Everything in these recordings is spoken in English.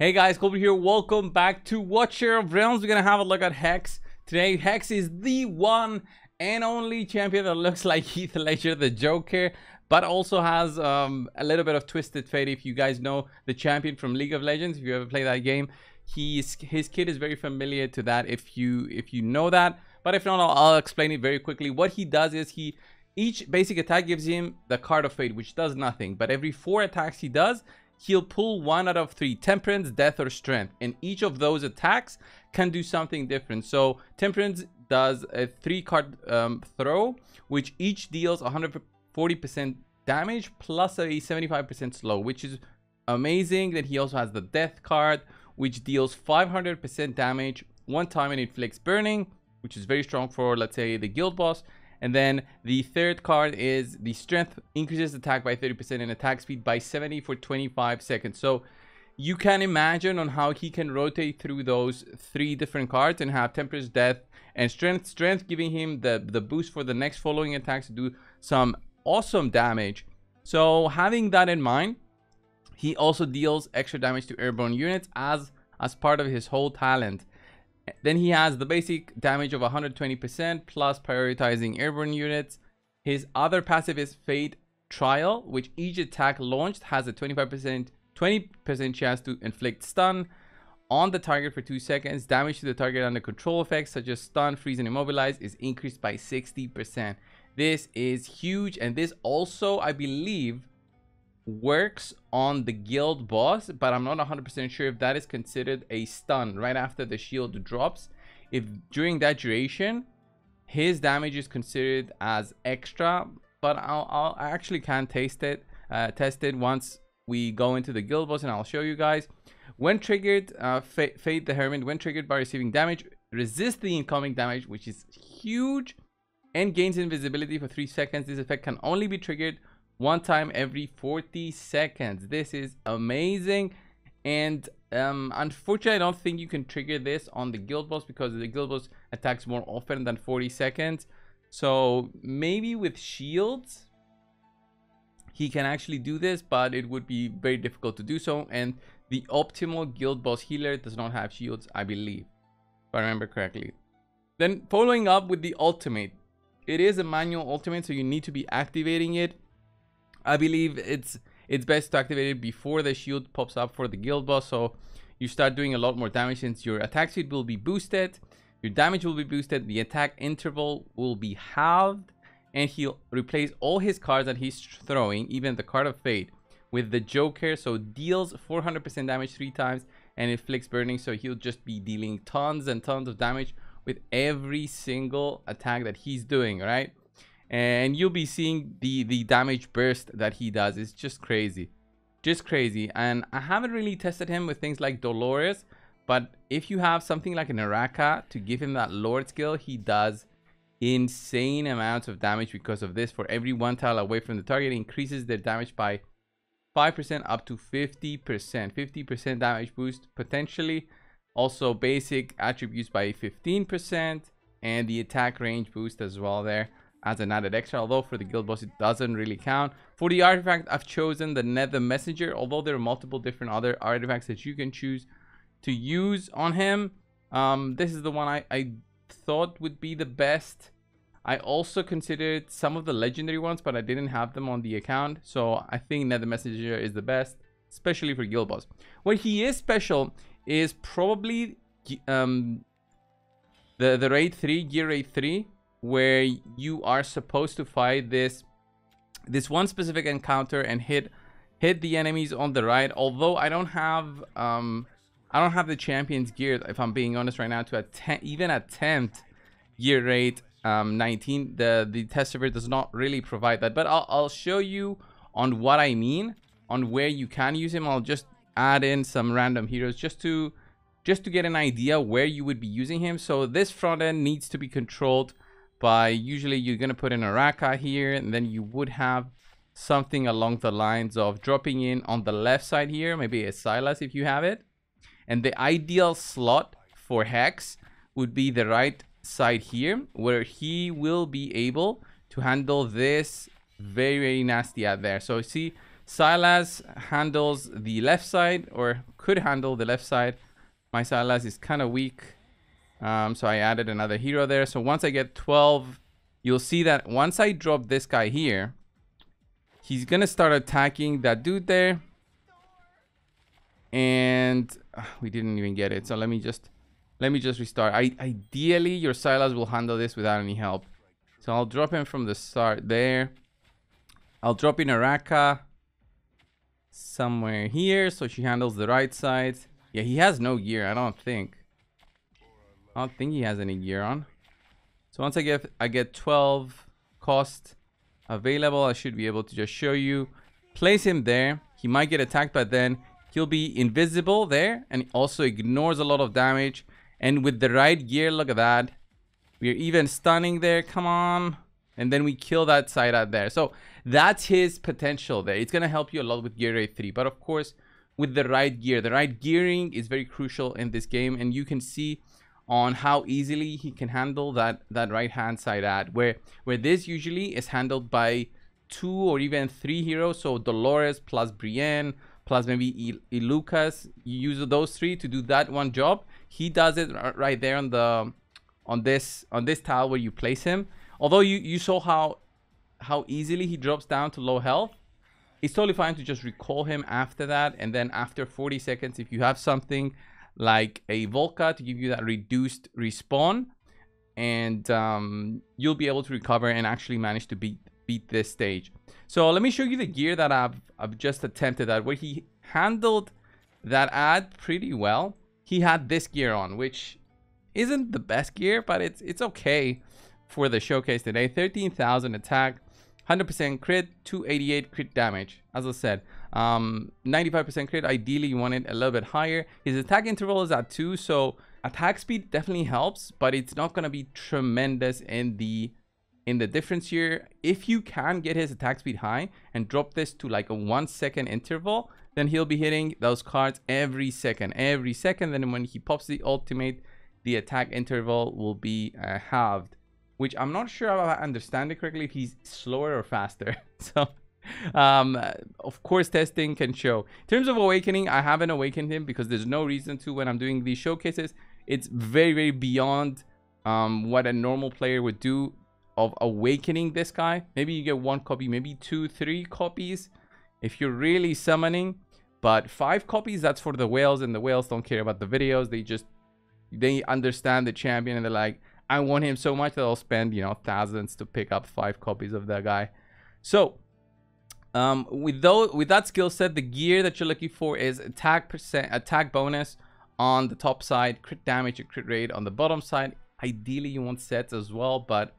Hey guys, Colby here. Welcome back to Watcher of Realms. We're gonna have a look at HEX. Today, HEX is the one and only champion that looks like Heath Ledger, the Joker, but also has a little bit of Twisted Fate. If you guys know the champion from League of Legends, if you ever play that game, his kit is very familiar to that if you know that. But if not, I'll explain it very quickly. What he does is each basic attack gives him the card of fate, which does nothing, but every 4 attacks he does, he'll pull 1 out of 3: temperance, death, or strength, and each of those attacks can do something different. So temperance does a 3-card throw, which each deals 140% damage plus a 75% slow, which is amazing. Then he also has the death card, which deals 500% damage 1 time and inflicts burning, which is very strong for, let's say, the guild boss. And then the 3rd card is the strength, increases attack by 30% and attack speed by 70 for 25 seconds. So you can imagine on how he can rotate through those 3 different cards and have temperance, death, and strength. Strength giving him the boost for the next following attacks to do some awesome damage. So having that in mind, he also deals extra damage to airborne units as part of his whole talent. Then he has the basic damage of 120% plus prioritizing airborne units. His other passive is Fate Trial, which each attack launched has a 20% chance to inflict stun on the target for 2 seconds. Damage to the target under control effects such as stun, freeze, and immobilize is increased by 60%. This is huge, and this also, I believe, works on the guild boss, but I'm not 100% sure if that is considered a stun right after the shield drops. If during that duration his damage is considered as extra, but I actually can test it once we go into the guild boss, and I'll show you guys. When triggered, Fate the Hermit, when triggered by receiving damage, resist the incoming damage, which is huge, and gains invisibility for 3 seconds. This effect can only be triggered 1 time every 40 seconds. This is amazing. And unfortunately, I don't think you can trigger this on the guild boss because the guild boss attacks more often than 40 seconds. So maybe with shields he can actually do this, but it would be very difficult to do so. And the optimal guild boss healer does not have shields, I believe, if I remember correctly. Then following up with the ultimate, it is a manual ultimate, so you need to be activating it. I believe it's best to activate it before the shield pops up for the guild boss, so you start doing a lot more damage since your attack speed will be boosted, your damage will be boosted, the attack interval will be halved, and he'll replace all his cards that he's throwing, even the card of fate, with the Joker, so deals 400% damage 3 times and inflicts burning. So he'll just be dealing tons and tons of damage with every single attack that he's doing, right? And you'll be seeing the damage burst that he does. It's just crazy, and I haven't really tested him with things like Dolores, but if you have something like an Araka to give him that Lord skill, he does insane amounts of damage because of this. For every 1 tile away from the target, it increases their damage by 5% up to 50% damage boost potentially. Also basic attributes by 15%, and the attack range boost as well there as an added extra, although for the guild boss it doesn't really count. For the artifact, I've chosen the Nether Messenger, although there are multiple different other artifacts that you can choose to use on him. This is the one I thought would be the best. I also considered some of the legendary ones, but I didn't have them on the account, so I think Nether Messenger is the best, especially for guild boss. What he is special is probably the raid 3, gear raid 3, where you are supposed to fight this one specific encounter and hit the enemies on the right. Although I don't have the champion's gear, if I'm being honest right now, to even attempt gear rate 19. The test server does not really provide that, but I'll show you on what I mean, on where you can use him. I'll just add in some random heroes just to get an idea where you would be using him. So this front end needs to be controlled by, usually you're going to put an Araka here, and then you would have something along the lines of dropping in on the left side here, maybe a Silas if you have it. And the ideal slot for HEX would be the right side here, where he will be able to handle this very nasty ad there. So see, Silas handles the left side, or could handle the left side. My Silas is kind of weak, so I added another hero there. So once I get 12, you'll see that once I drop this guy here, he's gonna start attacking that dude there. And we didn't even get it, so let me just restart. Ideally your Silas will handle this without any help, so I'll drop him from the start there. I'll drop in Araka somewhere here so she handles the right side. Yeah, he has no gear. I don't think he has any gear on. So once I get 12 cost available, I should be able to just show you. Place him there. He might get attacked, but then he'll be invisible there, and also ignores a lot of damage. And with the right gear, look at that. We're even stunning there. Come on. And then we kill that side out there. So that's his potential there. It's going to help you a lot with gear rate 3. But of course, with the right gear, the right gearing is very crucial in this game. And you can see on how easily he can handle that right hand side ad, where this usually is handled by 2 or even 3 heroes. So Dolores plus Brienne plus maybe Lucas. You use those 3 to do that one job. He does it right there on this tile where you place him. Although you saw how easily he drops down to low health, it's totally fine to just recall him after that. And then after 40 seconds, if you have something like a Volca to give you that reduced respawn, and you'll be able to recover and actually manage to beat this stage. So let me show you the gear that I've just attempted at, where he handled that ad pretty well. He had this gear on, which isn't the best gear, but it's okay for the showcase today. 13,000 attack, 100% crit, 288 crit damage. As I said, 95% crit. Ideally you want it a little bit higher. His attack interval is at 2, so attack speed definitely helps, but it's not going to be tremendous in the difference here. If you can get his attack speed high and drop this to like a 1 second interval, then he'll be hitting those cards every second. Then when he pops the ultimate, the attack interval will be halved, which I'm not sure if I understand it correctly, if he's slower or faster. So of course testing can show. In terms of awakening, I haven't awakened him because there's no reason to when I'm doing these showcases. It's very beyond what a normal player would do of awakening this guy. Maybe you get 1 copy, maybe 2, 3 copies if you're really summoning, but 5 copies, that's for the whales, and the whales don't care about the videos. They understand the champion, and they're like, I want him so much that I'll spend, you know, thousands to pick up 5 copies of that guy. So with that skill set, the gear that you're looking for is attack bonus on the top side, crit damage and crit rate on the bottom side. Ideally you want sets as well, but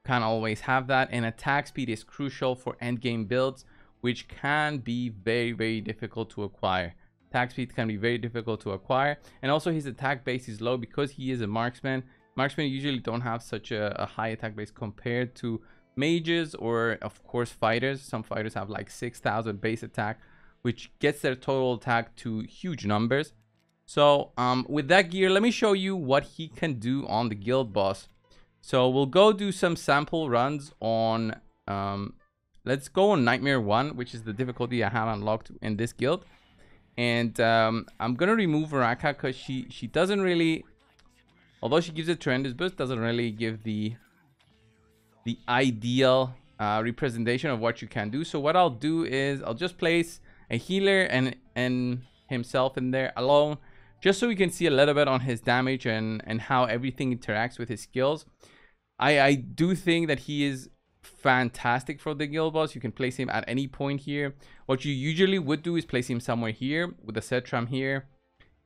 can't always have that. And attack speed is crucial for end game builds, which can be very difficult to acquire. Attack speed can be very difficult to acquire, and also his attack base is low because he is a marksman. Marksmen usually don't have such a high attack base compared to mages or of course fighters. Some fighters have like 6,000 base attack, which gets their total attack to huge numbers. So with that gear, let me show you what he can do on the guild boss. So we'll go do some sample runs on let's go on Nightmare 1, which is the difficulty I have unlocked in this guild. And I'm gonna remove Araka because she doesn't really, although she gives a tremendous boost, doesn't really give the ideal representation of what you can do. So what I'll do is I'll just place a healer and himself in there alone, just so we can see a little bit on his damage and how everything interacts with his skills. I do think that he is fantastic for the guild boss. You can place him at any point here. What you usually would do is place him somewhere here with a Setram here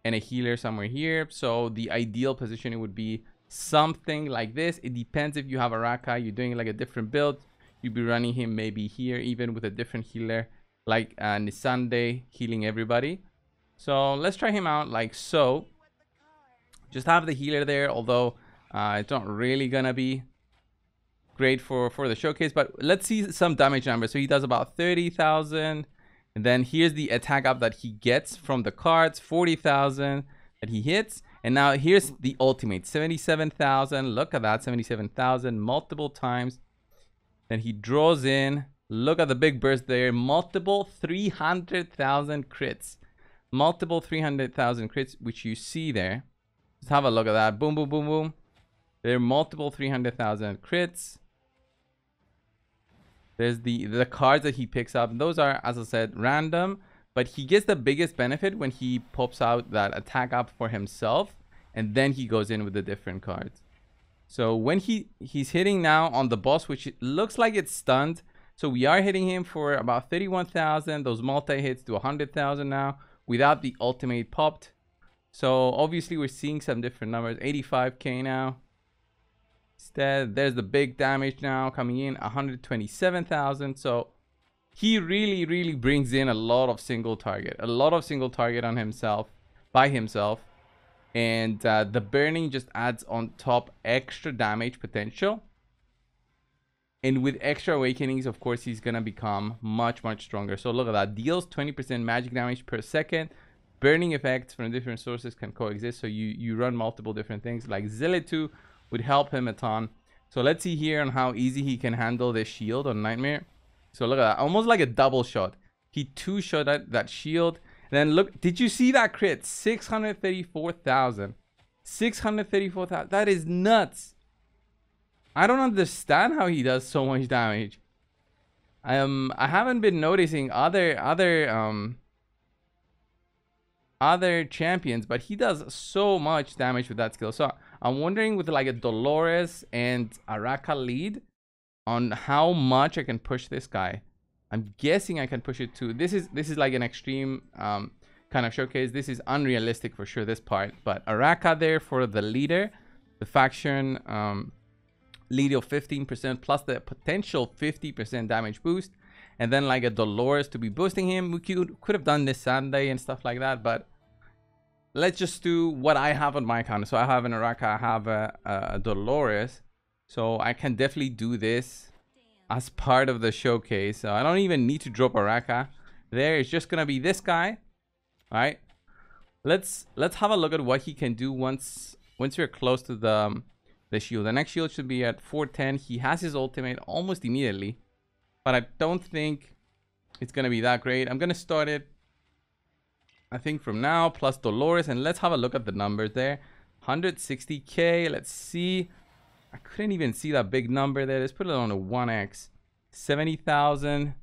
and a healer somewhere here. So the ideal positioning would be something like this. It depends if you have Araka, you're doing like a different build, you'd be running him maybe here even with a different healer like Nisande healing everybody. So let's try him out like so. Just have the healer there, although it's not really gonna be great for the showcase, but let's see some damage numbers. So he does about 30,000, and then here's the attack up that he gets from the cards, 40,000 that he hits. And now here's the ultimate, 77,000. Look at that, 77,000 multiple times. Then he draws in Look at the big burst there. Multiple 300,000 crits. Multiple 300,000 crits, which you see there. Let's have a look at that. Boom, boom, boom, boom. There are multiple 300,000 crits. There's the cards that he picks up. Those are, as I said, random. But he gets the biggest benefit when he pops out that attack up for himself. And then he goes in with the different cards. So when he's hitting now on the boss, which looks like it's stunned. So we are hitting him for about 31,000. Those multi-hits to 100,000 now. Without the ultimate popped. So obviously we're seeing some different numbers. 85k now. Instead, there's the big damage now coming in, 127,000. So he really brings in a lot of single target. A lot of single target on himself, by himself. And the burning just adds on top extra damage potential. And with extra awakenings, of course, he's going to become much stronger. So look at that. Deals 20% magic damage per second. Burning effects from different sources can coexist. So you run multiple different things. Like Zealot 2 would help him a ton. So let's see here on how easy he can handle this shield on Nightmare. So look at that. Almost like a double shot. He two-shot that shield. And then look. Did you see that crit? 634,000. 634,000. That is nuts. I don't understand how he does so much damage. I haven't been noticing other champions, but he does so much damage with that skill. So I'm wondering with like a Dolores and Araka lead on how much I can push this guy. I'm guessing I can push it to this is like an extreme kind of showcase. This is unrealistic for sure, this part, but Araka there for the leader, the faction lead of 15% plus the potential 50% damage boost, and then like a Dolores to be boosting him. We could have done this Sunday and stuff like that, but let's just do what I have on my account. So I have an Araka, I have a Dolores, so I can definitely do this as part of the showcase. So I don't even need to drop Araka. There is just gonna be this guy. All right, let's have a look at what he can do once you're close to the shield. The next shield should be at 410. He has his ultimate almost immediately, but I don't think it's gonna be that great. I'm gonna start it, I think, from now, plus Dolores, and let's have a look at the numbers there. 160k. Let's see. I couldn't even see that big number there. Let's put it on a 1x. 70,000.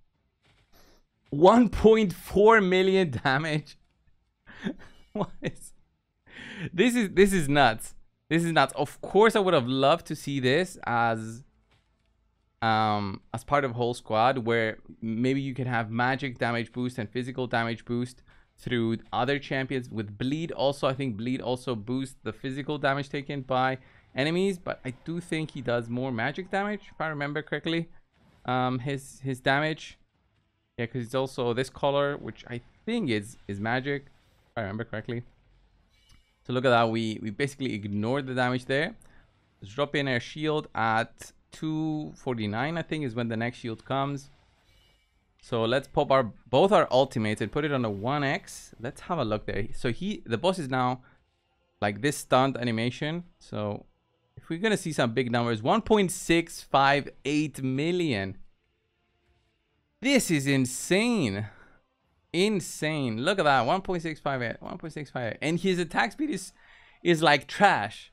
1.4 million damage. What is this? Is nuts. This is nuts. Of course, I would have loved to see this as part of whole squad, where maybe you can have magic damage boost and physical damage boost through other champions. With bleed also, I think bleed also boosts the physical damage taken by enemies, but I do think he does more magic damage if I remember correctly. His damage, yeah, because it's also this color, which I think is magic if I remember correctly. So look at that. We basically ignored the damage there. Let's drop in our shield at 249, I think, is when the next shield comes. So let's pop both our ultimates and put it on a 1x. Let's have a look there. So the boss is now like this stunned animation. So if we're gonna see some big numbers, 1.658 million. This is insane. Insane. Look at that. 1.658. 1.658. And his attack speed is like trash.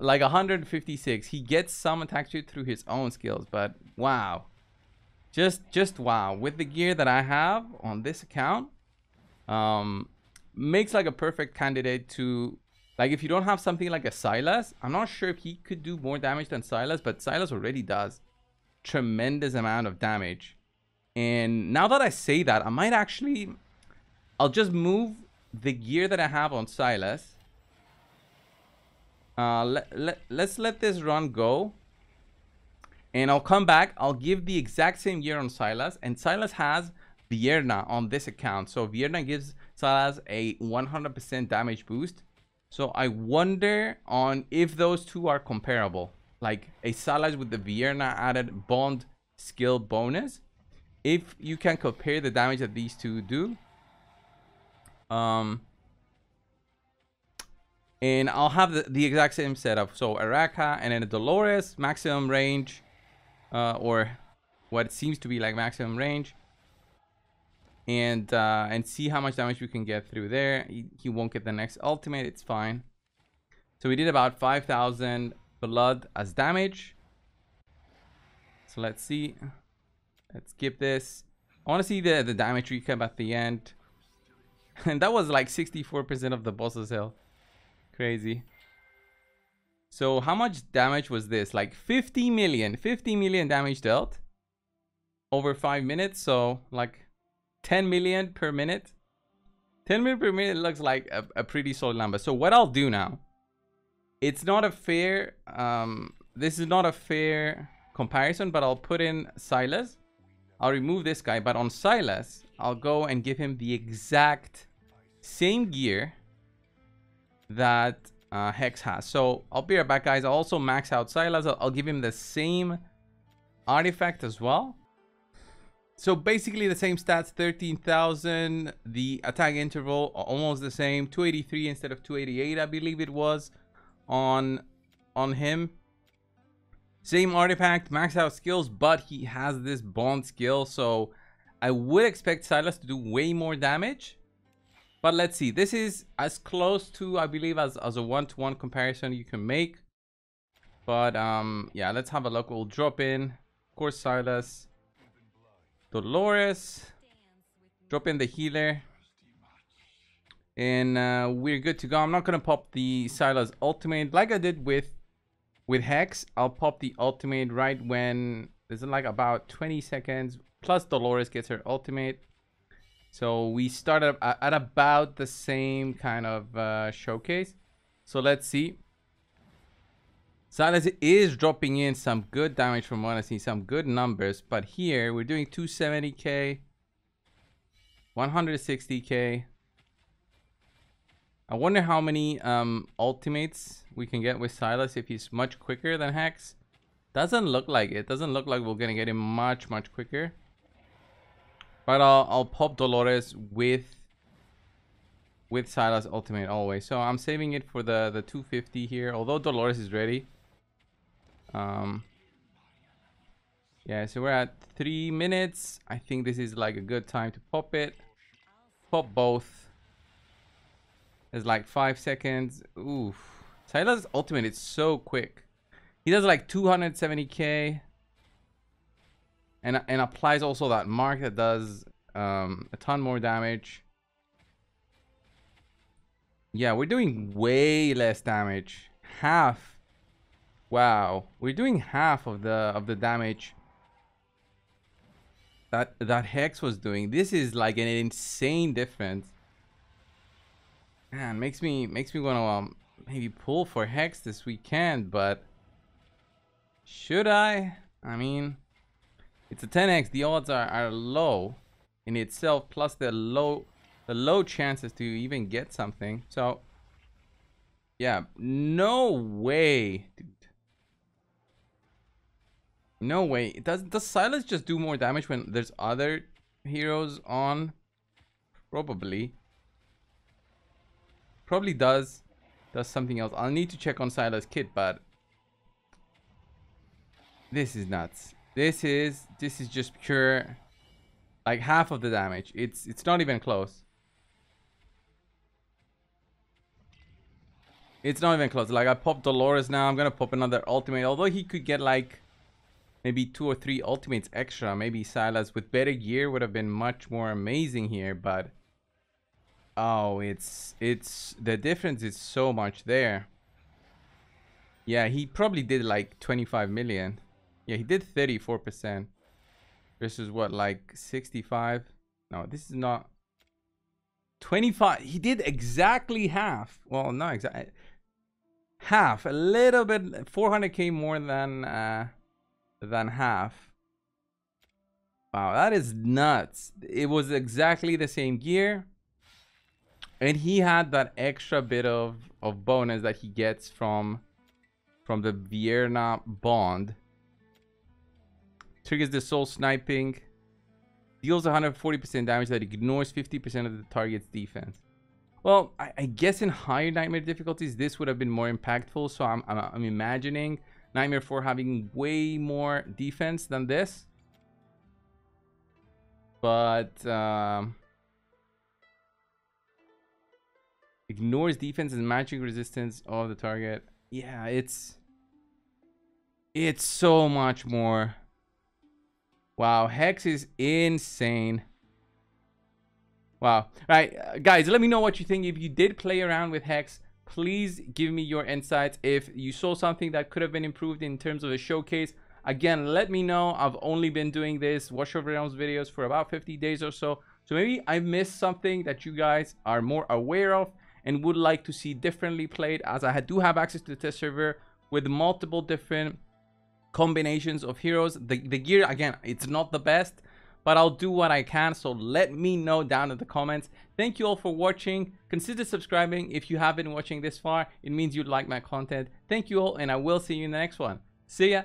Like 156. He gets some attack speed through his own skills, but wow. Just wow. With the gear that I have on this account, makes like a perfect candidate to, like, if you don't have something like a Silas, I'm not sure if he could do more damage than Silas, but Silas already does tremendous amount of damage. And now that I say that, I might actually, I'll just move the gear that I have on Silas. Let's let this run go. And I'll come back. I'll give the exact same gear on Silas. And Silas has Vierna on this account. So Vierna gives Silas a 100% damage boost. So I wonder on if those two are comparable. Like a Silas with the Vierna added bond skill bonus. If you can compare the damage that these two do. And I'll have the exact same setup. So Araka and then a Dolores, maximum range. Or what seems to be like maximum range, and see how much damage we can get through there. He won't get the next ultimate. It's fine. So we did about 5,000 blood as damage. So let's see. Let's skip this. I want to see the damage recap at the end. And that was like 64% of the boss's health. Crazy. So how much damage was this? Like 50 million damage dealt over 5 minutes. So like 10 million per minute. 10 million per minute looks like a pretty solid number. So what I'll do now, it's not a fair, this is not a fair comparison, but I'll put in Silas. I'll remove this guy, but on Silas, I'll go and give him the exact same gear that Hex has. So I'll be right back, guys. I'll also max out Silas. I'll give him the same artifact as well. So basically the same stats, 13,000. The attack interval almost the same, 283 instead of 288, I believe it was on him. Same artifact, max out skills, but he has this bond skill, so I would expect Silas to do way more damage. But let's see. This is as close to, I believe, as a one-to-one comparison you can make. But yeah, let's have a look. We'll drop in, of course, Silas, Dolores, drop in the healer, and we're good to go. I'm not gonna pop the Silas ultimate like I did with Hex. I'll pop the ultimate right when there's like about 20 seconds plus Dolores gets her ultimate. So we started at about the same kind of showcase. So let's see. Silas is dropping in some good damage from what I see, some good numbers, but here we're doing 270k, 160k. I wonder how many ultimates we can get with Silas if he's much quicker than Hex. Doesn't look like it. Doesn't look like we're gonna get him much quicker. But I'll pop Dolores with Silas ultimate always. So I'm saving it for the 250 here. Although Dolores is ready. Yeah, so we're at 3 minutes. I think this is like a good time to pop it. Pop both. It's like 5 seconds. Oof. Silas ultimate is so quick. He does like 270k. And applies also that mark that does a ton more damage. Yeah, we're doing way less damage. Half. Wow, we're doing half of the damage that Hex was doing. This is like an insane difference. Man, makes me want to maybe pull for Hex this weekend, but should I? I mean, it's a 10x. The odds are low in itself, plus the low chances to even get something. So yeah, no way, dude. No way. Does Silas just do more damage when there's other heroes on? Probably does something else. I'll need to check on Silas' kit, but this is nuts. This is just pure, like half of the damage. It's not even close. It's not even close. Like I popped Dolores now. I'm gonna pop another ultimate. Although he could get like maybe 2 or 3 ultimates extra. Maybe Silas with better gear would have been much more amazing here, but oh, it's the difference is so much there. Yeah, he probably did like 25 million. Yeah, he did 34% versus what, like 65? No, this is not 25. He did exactly half. Well, no, exactly half, a little bit, 400k more than half. Wow, that is nuts. It was exactly the same gear, and he had that extra bit of bonus that he gets from the Vierna bond. Triggers the soul sniping, deals 140% damage that ignores 50% of the target's defense. Well, I guess in higher Nightmare difficulties this would have been more impactful, so I'm imagining Nightmare 4 having way more defense than this. but ignores defense and magic resistance of the target. Yeah, it's so much more. Wow, Hex is insane. Wow. All right, guys, let me know what you think. If you did play around with Hex, please give me your insights. If you saw something that could have been improved in terms of a showcase, again, let me know. I've only been doing this Watch of Realms videos for about 50 days or so. So maybe I missed something that you guys are more aware of and would like to see differently played, as I do have access to the test server with multiple different combinations of heroes. The gear, again, it's not the best, but I'll do what I can. So let me know down in the comments. Thank you all for watching. Consider subscribing if you have been watching this far. It means you like my content. Thank you all, and I will see you in the next one. See ya.